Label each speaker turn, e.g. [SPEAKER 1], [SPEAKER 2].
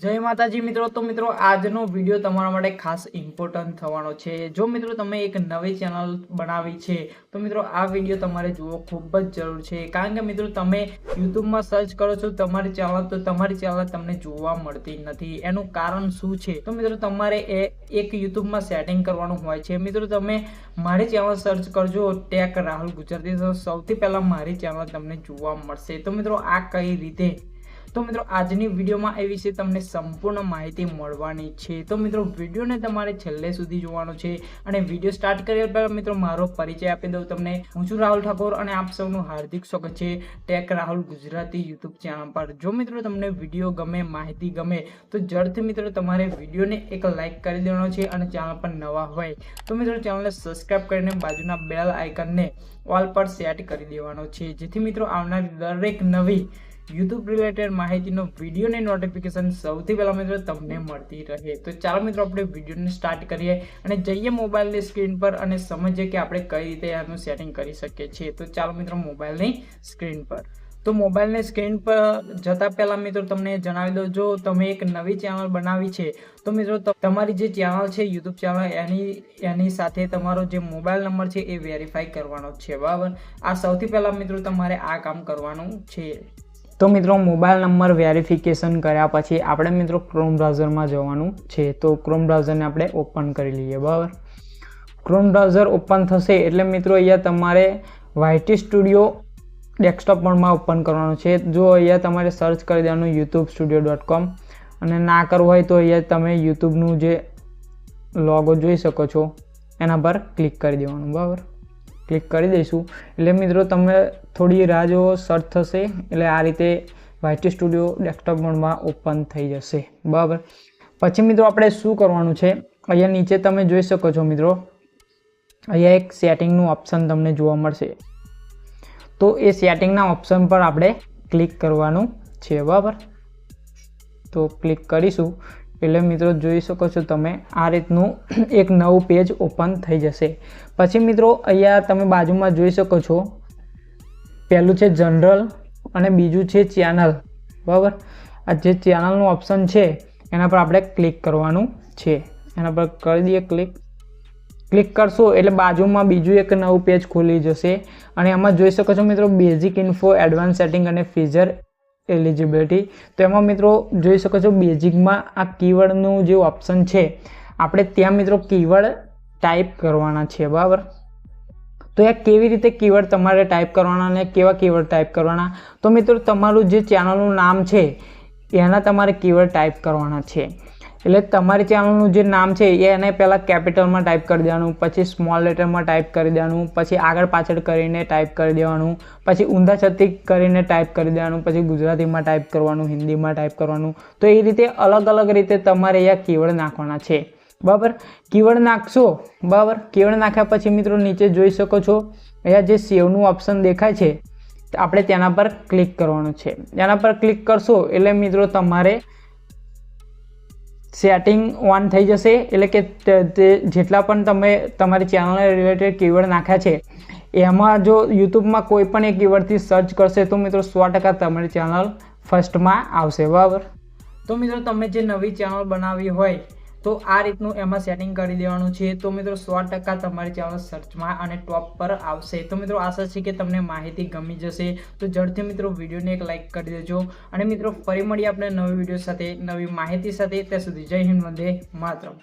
[SPEAKER 1] जय माताजी मित्रों। तो मित्रों आजनो विडियो तमारा माटे खास इम्पोर्टન્ટ थवानो छे। जो मित्रों तमे एक नवी चेनल बनावी छे तो मित्रों आ विडियो तमारे जोवो खूब ज जरूर छे। कारण के मित्रों तमे यूट्यूब में सर्च करो छो तमारी चेनल तो तमारी चेनल तमने जोवा मळती नथी। एनुं कारण शुं छे तो मित्रों तमारे एक यूट्यूब में सेटिंग करवानुं होय छे। मित्रों तमे मारी चेनल सर्च करजो टेक राहुल गुजराती तो सौथी पहेला मारी चेनल तमने जोवा मळशे। तो मित्रों आ कई रीते तो मित्रों आजनी विडियो में ए विषे तमने संपूर्ण माहिती मळवानी छे। तो मित्रों विडियो ने तमारे छेल्ले सुधी जोवानो छे अने विडियो स्टार्ट कर्या पहेला मित्रों मारो परिचय आपी दઉં तमने। हुं छुं राहुल ठाकोर अने आप सौनुं हार्दिक स्वागत छे tech Rahul Gujarati YouTube channel पर। जो मित्रों तमने विडियो गमे माहिती गमे तो जल्दी मित्रों तमारे विडियो ने एक लाइक करी देवानो छे अने चेनल पर नवा होय तो मित्रों चेनल ने सब्सक्राइब करीने बाजुना बेल आइकन ने ऑल पर सेट करी देवानो छे, जेथी मित्रों आवनारी दरेक नवी यूट्यूब रिलेटेड माहिती विडियो ने नोटिफिकेशन सौथी पहला मित्रों तमने मळती रहे। तो चलो मित्रों अपने विडियो ने स्टार्ट करिए अने जईए मोबाइल की स्क्रीन पर अने समझिए कि आपणे कई रीते आनुं सेटिंग करी शकीए छीए। तो चलो मित्रों मोबाइल की स्क्रीन पर तो मोबाइल ने स्क्रीन पर जता पहला मित्रों तमने जणावी दो, जो तमे एक नवी चेनल बनावी छे तो मित्रों तमारी जे चेनल छे यूट्यूब चेनल एनी साथे तमारो जे मोबाइल नंबर छे ए वेरीफाई करवानो छे। बराबर आ सौथी पहला मित्रों तमारे आ काम करवानुं छे। तो मित्रों मोबाइल नंबर वेरिफिकेशन कर्या पछी आपणे मित्रों क्रोम ब्राउजर में जवानुं छे। तो क्रोम ब्राउजर ने आपणे ओपन करी लीए। बराबर क्रोम ब्राउजर ओपन थशे एटले मित्रों अहींया तमारे YT स्टूडियो डेस्कटॉप मोड में ओपन करवानुं छे। जो अहींया तमारे सर्च करी देवानुं youtube-studio.com अने ना करवुं होय तो अहींया तमे यूट्यूबनुं जे लोगो जोई शको छो एना पर क्लिक करी देवानुं। बराबर क्लिक करी दईशुं एटले मित्रों तमे थोड़ी राह जोवो सर्च थशे एटले आ रीते YT स्टूडियो डेस्कटॉप मोड में ओपन थई जशे। बराबर पछी मित्रों आपणे शुं करवानुं छे, अहींया नीचे तमे जोई शको छो मित्रों अहींया एक सेटिंगनुं ऑप्शन तमने जोवा मळशे। तो ए सेटिंगना ऑप्शन पर आपणे क्लिक करवानुं छे। बराबर तो क्लिक करीशुं એટલે મિત્રો જોઈ શકો છો તમે આ રીતનું એક નવું પેજ ઓપન થઈ જશે। પછી મિત્રો અહીંયા તમે બાજુમાં જોઈ શકો છો પહેલું છે જનરલ અને બીજું છે ચેનલ। બરાબર આ જે ચેનલનું ઓપ્શન છે એના પર આપણે ક્લિક કરવાનું છે। એના પર કરી દઈએ ક્લિક કરશો એટલે બાજુમાં બીજું એક નવું પેજ ખુલી જશે અને એમાં જોઈ શકો છો મિત્રો બેઝિક ઇન્ફો, એડવાન્સ સેટિંગ અને ફીચર एलिजिबिलिटी। तो एम मित्रों जोई सको छो बेजिक में आ कीवर्डनु जो ऑप्शन है आपणे त्यां मित्रों कीवर्ड टाइप करवाना छे। बराबर तो या केवी रीते कीवर्ड तमारे टाइप करवाना ने केवा कीवर्ड टाइप करवाना, तो मित्रों तमारुं जे चेनलनुं नाम छे एना तमारे कीवर्ड टाइप करवाना छे। એટલે તમારી ચેનલનું જે નામ છે એને પહેલાં કેપિટલમાં ટાઈપ કરી દેવાનું, પછી સ્મોલ લેટરમાં ટાઈપ કરી દેવાનું, પછી આગળ પાછળ કરીને ટાઈપ કરી દેવાનું, પછી ઊંધા છત્તી કરીને ટાઈપ કરી દેવાનું, પછી ગુજરાતીમાં ટાઈપ કરવાનું, હિન્દીમાં ટાઈપ કરવાનું। તો એ રીતે અલગ અલગ રીતે તમારે અહીંયા કીવર્ડ નાખવાના છે। બરાબર કીવર્ડ નાખશો। બરાબર કીવર્ડ નાખ્યા પછી મિત્રો નીચે જોઈ શકો છો અહીંયા જે સેવનું ઓપ્શન દેખાય છે આપણે તેના પર ક્લિક કરવાનું છે। તેના પર ક્લિક કરશો એટલે મિત્રો તમારે सेटिंग ऑन थई जशे। एटले के जेटला पण तमे तमारी चेनल रिलेटेड कीवर्ड नाख्या छे एमां जो यूट्यूब में कोई पण एक कीवर्ड थी सर्च करशे तो मित्रों 100% तमारी चेनल फर्स्ट में आवशे। बराबर तो मित्रों तमे जे नवी चेनल बनावी होय तो आ रीतनु एमां सेटिंग करी देवानुं छे। तो मित्रों 100% तमारी चेनल सर्च में अने टॉप पर आवशे। तो मित्रों आशा छे कि तमने माहिती गमी जशे। तो जल्दी मित्रों विडियो ने एक लाइक करी देजो अने मित्रों फरी मळीए आपणे नवी विडियो साथे नवी माहिती साथे। त्यां सुधी जय हिंद, वंदे मातरम।